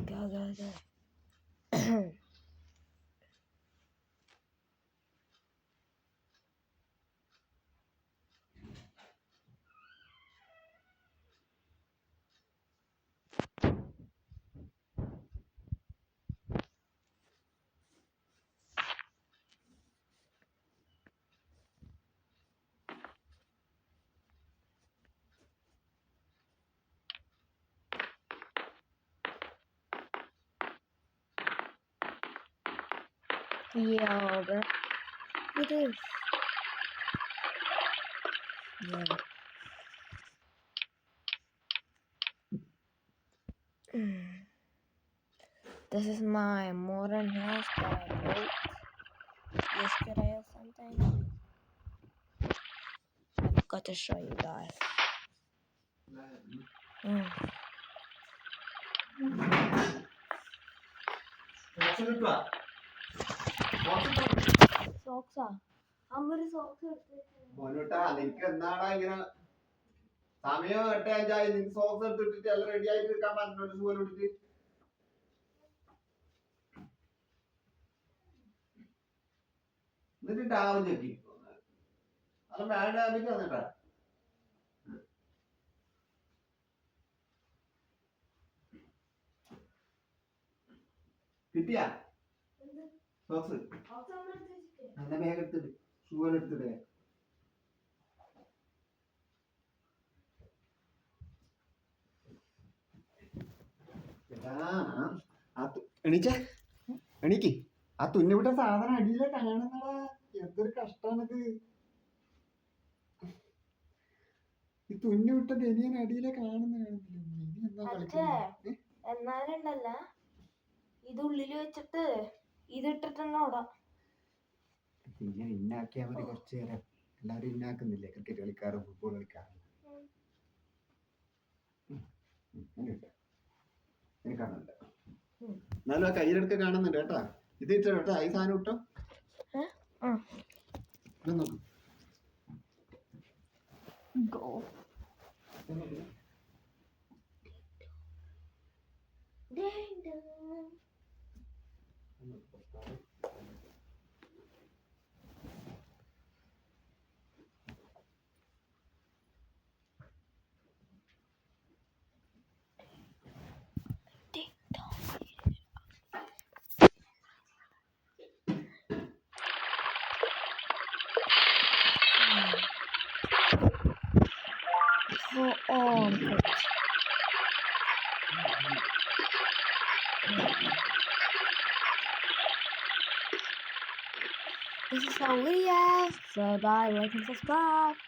Go. Yeah, but it is. Yeah. This is my modern house that I built yesterday or something. I've got to show you guys. Socks. How many socks are there? സമയം 8:05 നിങ്ങൾക്ക് socks എടുത്തിട്ട് എല്ലാം ready ആയിട്ട് നിൽക്കാൻ പറഞ്ഞിട്ടുണ്ട് പോലെ എടുത്തിട്ട് എന്നിട്ട് ടാവും ചെക്കി അത് മാഡ് ആയിട്ട് വന്നിട്ടാ കിട്ടിയാ സോക്സ് എന്റെ ബാഗ് എടുത്തിട്ട് ഷൂ എല്ലാം എടുത്തിട്ട് എണീച്ചേ എണീക്ക് ആ തുന്നിവിട്ട സാധനം അടിയിലെ കാണുന്നടാ എന്തൊരു കഷ്ടാണിത് ഈ തുന്നിവിട്ട ബനിയൻ അടിയിലെ കാണുന്നില്ല എന്നാലുണ്ടല്ല ഇത് ഉള്ളില് വെച്ചിട്ട് ഇതിട്ടിട്ടുണ്ടോടാ ഇങ്ങനെ ഇന്നാക്കിയാ മതി കുറച്ചു നേരം എല്ലാരും ഇന്നാക്കുന്നില്ലേ ക്രിക്കറ്റ് കളിക്കാറും ഫുട്ബോൾ കളിക്കാറും കാണുന്നുണ്ട് എന്നാലും ആ കയ്യിലെടുത്ത് കാണുന്നുണ്ട് കേട്ടാ ഇത് ഇട്ടോ കേട്ടോ ഈ സാധനം ഇട്ടോ നോക്കൂ This is how we are. So bye, like and subscribe.